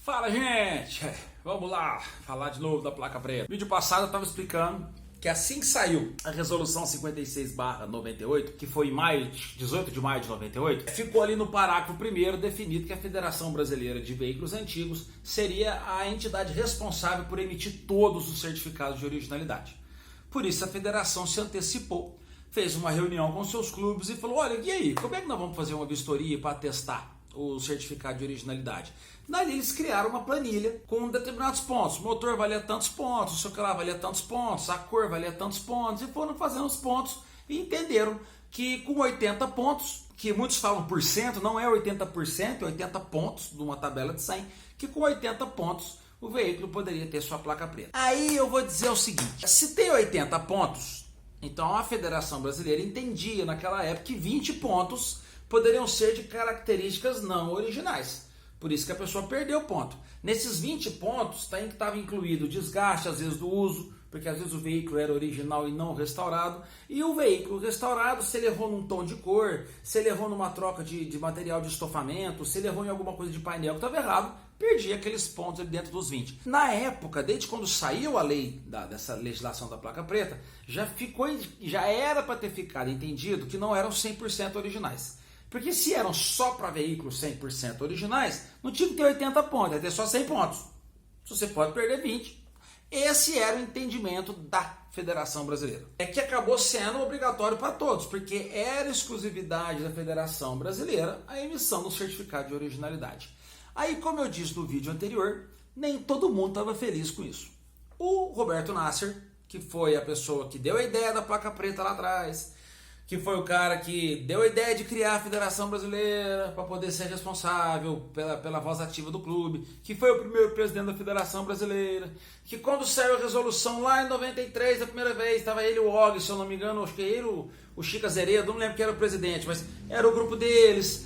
Fala, gente! Vamos lá falar de novo da placa preta. No vídeo passado eu estava explicando que assim que saiu a resolução 56/98, que foi em maio, 18 de maio de 98, ficou ali no parágrafo primeiro definido que a Federação Brasileira de Veículos Antigos seria a entidade responsável por emitir todos os certificados de originalidade. Por isso a federação se antecipou, fez uma reunião com seus clubes e falou: olha, e aí, como é que nós vamos fazer uma vistoria para testar o certificado de originalidade? Dali eles criaram uma planilha com determinados pontos. O motor valia tantos pontos, o chocolate valia tantos pontos, a cor valia tantos pontos, e foram fazendo os pontos e entenderam que com 80 pontos, que muitos falam por cento, não é 80%, é 80 pontos de uma tabela de 100, que com 80 pontos o veículo poderia ter sua placa preta. Aí eu vou dizer o seguinte: se tem 80 pontos, então a Federação Brasileira entendia naquela época que 20 pontos poderiam ser de características não originais. Por isso que a pessoa perdeu ponto. Nesses 20 pontos estava incluído o desgaste, às vezes, do uso, porque às vezes o veículo era original e não restaurado. E o veículo restaurado, se ele errou num tom de cor, se ele errou numa troca de material de estofamento, se ele errou em alguma coisa de painel que estava errado, perdia aqueles pontos ali dentro dos 20. Na época, desde quando saiu a lei dessa legislação da placa preta, já era para ter ficado entendido que não eram 100% originais. Porque se eram só para veículos 100% originais, não tinha que ter 80 pontos, ia ter só 100 pontos. Você pode perder 20. Esse era o entendimento da Federação Brasileira. É que acabou sendo obrigatório para todos, porque era exclusividade da Federação Brasileira a emissão do certificado de originalidade. Aí, como eu disse no vídeo anterior, nem todo mundo estava feliz com isso. O Roberto Nasser, que foi a pessoa que deu a ideia da placa preta lá atrás, que foi o cara que deu a ideia de criar a Federação Brasileira para poder ser responsável pela voz ativa do clube, que foi o primeiro presidente da Federação Brasileira, que quando saiu a resolução lá em 93, a primeira vez, estava ele, o Og, se eu não me engano, acho que ele, o Chico Azeredo, não lembro quem era o presidente, mas era o grupo deles.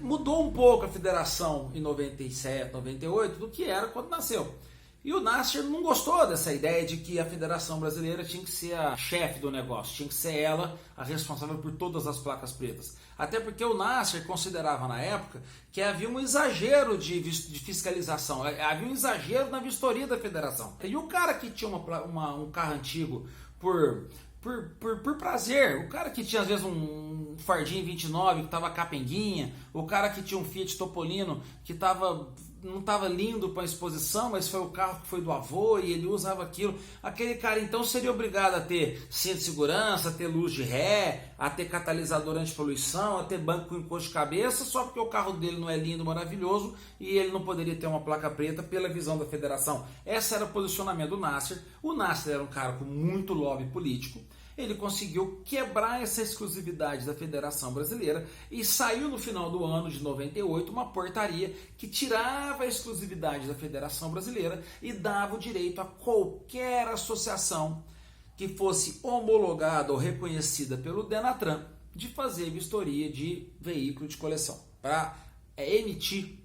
Mudou um pouco a federação em 97, 98 do que era quando nasceu. E o Nasser não gostou dessa ideia de que a Federação Brasileira tinha que ser a chefe do negócio, tinha que ser ela a responsável por todas as placas pretas. Até porque o Nasser considerava na época que havia um exagero de fiscalização, havia um exagero na vistoria da federação. E o cara que tinha um carro antigo por prazer, o cara que tinha às vezes um Fardinho 29 que estava capenguinha, o cara que tinha um Fiat Topolino que não estava lindo para exposição, mas foi o carro que foi do avô e ele usava aquilo, aquele cara então seria obrigado a ter cinto de segurança, a ter luz de ré, a ter catalisador anti-poluição, a ter banco com encosto de cabeça, só porque o carro dele não é lindo, maravilhoso, e ele não poderia ter uma placa preta pela visão da federação. Esse era o posicionamento do Nasser. O Nasser era um cara com muito lobby político. Ele conseguiu quebrar essa exclusividade da Federação Brasileira e saiu no final do ano de 98 uma portaria que tirava a exclusividade da Federação Brasileira e dava o direito a qualquer associação que fosse homologada ou reconhecida pelo Denatran de fazer vistoria de veículo de coleção. Para emitir,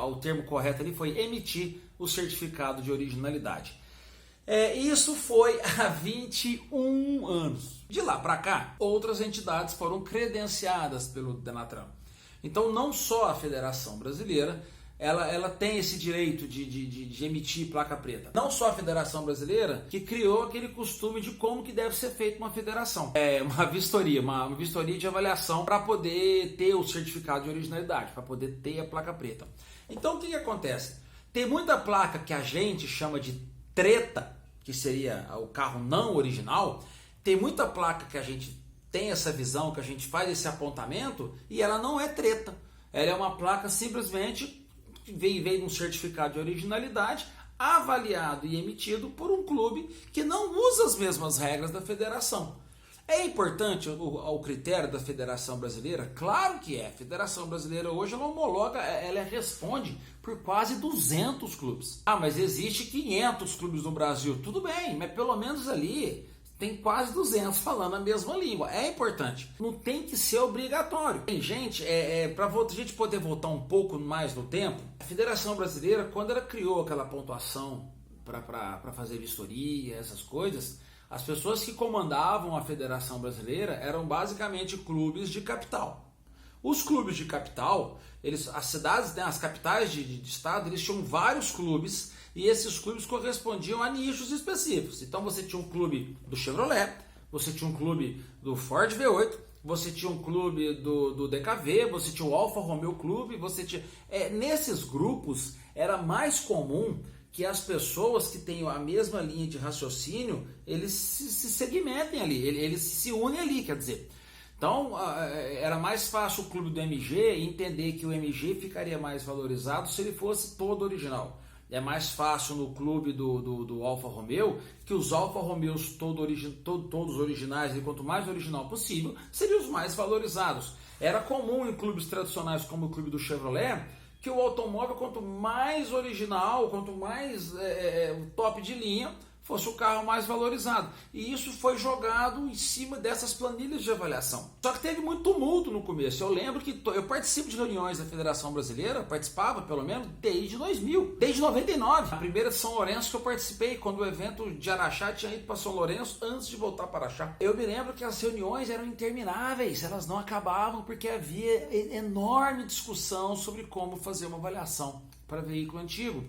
o termo correto ali foi emitir o certificado de originalidade. Isso foi há 21 anos. De lá para cá, outras entidades foram credenciadas pelo Denatran. Então, não só a Federação Brasileira, ela tem esse direito de emitir placa preta. Não só a Federação Brasileira, que criou aquele costume de como que deve ser feita uma federação. Uma vistoria de avaliação para poder ter o certificado de originalidade, para poder ter a placa preta. Então, o que acontece? Tem muita placa que a gente chama de treta, que seria o carro não original. Tem muita placa que a gente tem essa visão, que a gente faz esse apontamento e ela não é treta. Ela é uma placa simplesmente que veio um certificado de originalidade avaliado e emitido por um clube que não usa as mesmas regras da federação. É importante o critério da Federação Brasileira? Claro que é. A Federação Brasileira hoje ela homologa, ela responde por quase 200 clubes. Mas existe 500 clubes no Brasil. Tudo bem, mas pelo menos ali tem quase 200 falando a mesma língua. É importante. Não tem que ser obrigatório. Tem gente, para a gente poder voltar um pouco mais no tempo, a Federação Brasileira, quando ela criou aquela pontuação para fazer vistoria, essas coisas, as pessoas que comandavam a Federação Brasileira eram basicamente clubes de capital. Os clubes de capital, as cidades, né, as capitais de estado, eles tinham vários clubes e esses clubes correspondiam a nichos específicos. Então você tinha um clube do Chevrolet, você tinha um clube do Ford V8, você tinha um clube do DKV, você tinha o Alfa Romeo Clube, você tinha... nesses grupos era mais comum que as pessoas que têm a mesma linha de raciocínio, eles se segmentem ali, eles se unem ali, quer dizer. Então, era mais fácil o clube do MG entender que o MG ficaria mais valorizado se ele fosse todo original. É mais fácil no clube do Alfa Romeo que os Alfa Romeos todos originais, e quanto mais original possível, seriam os mais valorizados. Era comum em clubes tradicionais como o clube do Chevrolet que o automóvel, quanto mais original, quanto mais top de linha, fosse o carro mais valorizado. E isso foi jogado em cima dessas planilhas de avaliação. Só que teve muito tumulto no começo. Eu lembro que eu participo de reuniões da Federação Brasileira, participava pelo menos desde 2000, desde 99. A primeira de São Lourenço que eu participei, quando o evento de Araxá tinha ido para São Lourenço antes de voltar para Araxá. Eu me lembro que as reuniões eram intermináveis, elas não acabavam porque havia enorme discussão sobre como fazer uma avaliação para veículo antigo.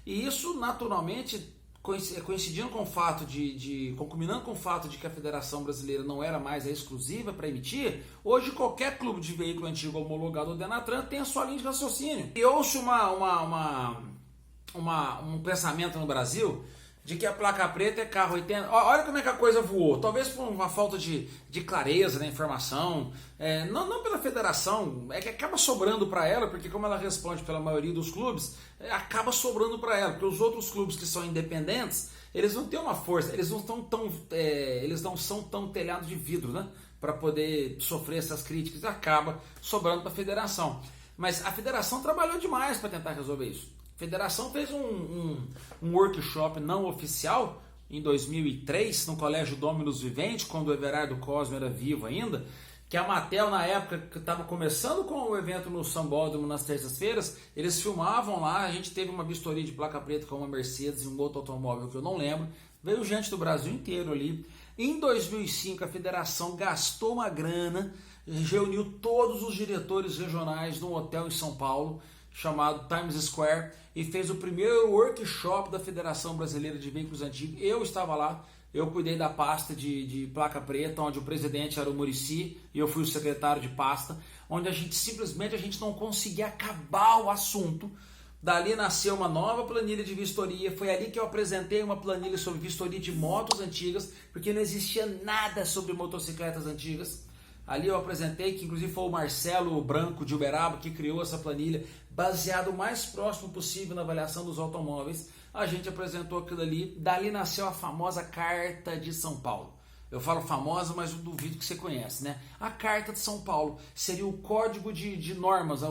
E isso, naturalmente, coincidindo com o fato concominando com o fato de que a Federação Brasileira não era mais a exclusiva para emitir, hoje qualquer clube de veículo antigo homologado ao Denatran tem a sua linha de raciocínio. E ouço um pensamento no Brasil de que a placa preta é carro 80. Olha como é que a coisa voou. Talvez por uma falta de clareza na informação, não pela federação, é que acaba sobrando para ela, porque como ela responde pela maioria dos clubes, acaba sobrando para ela, porque os outros clubes que são independentes, eles não têm uma força, eles não são tão telhados de vidro, né, para poder sofrer essas críticas, acaba sobrando para a federação. Mas a federação trabalhou demais para tentar resolver isso. A federação fez um workshop não oficial em 2003 no Colégio Dominus Vivente, quando o Everardo Cosme era vivo ainda, que a Mattel, na época que estava começando com o evento no Sambódromo nas terças-feiras, eles filmavam lá, a gente teve uma vistoria de placa preta com uma Mercedes e um outro automóvel que eu não lembro, veio gente do Brasil inteiro ali. Em 2005 a federação gastou uma grana, reuniu todos os diretores regionais num hotel em São Paulo, chamado Times Square, e fez o primeiro workshop da Federação Brasileira de Veículos Antigos. Eu estava lá, eu cuidei da pasta de placa preta, onde o presidente era o Muricy e eu fui o secretário de pasta, onde a gente não conseguia acabar o assunto. Dali nasceu uma nova planilha de vistoria, foi ali que eu apresentei uma planilha sobre vistoria de motos antigas, porque não existia nada sobre motocicletas antigas. Ali eu apresentei, que inclusive foi o Marcelo Branco de Uberaba que criou essa planilha, baseado o mais próximo possível na avaliação dos automóveis. A gente apresentou aquilo ali, dali nasceu a famosa Carta de São Paulo. Eu falo famosa, mas eu duvido que você conhece, né? A Carta de São Paulo seria o código de normas,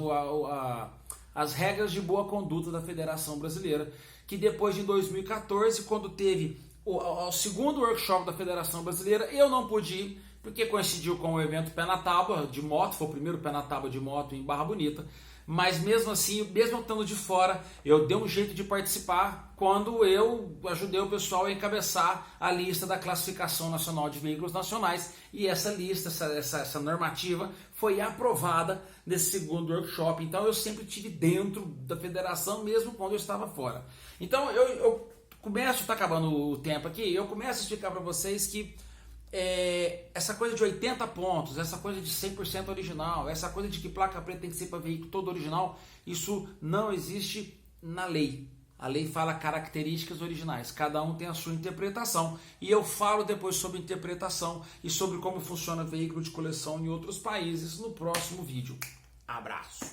as regras de boa conduta da Federação Brasileira, que depois de 2014, quando teve o segundo workshop da Federação Brasileira, eu não pude ir, porque coincidiu com o evento Pé na Tábua de moto, foi o primeiro Pé na Tábua de moto em Barra Bonita, mas mesmo assim, mesmo estando de fora, eu dei um jeito de participar quando eu ajudei o pessoal a encabeçar a lista da Classificação Nacional de Veículos Nacionais, e essa lista, essa normativa foi aprovada nesse segundo workshop. Então eu sempre estive dentro da federação, mesmo quando eu estava fora. Então eu começo, está acabando o tempo aqui, eu começo a explicar para vocês que essa coisa de 80 pontos, essa coisa de 100% original, essa coisa de que placa preta tem que ser para veículo todo original, isso não existe na lei. A lei fala características originais, cada um tem a sua interpretação, e eu falo depois sobre interpretação e sobre como funciona veículo de coleção em outros países no próximo vídeo. Abraço!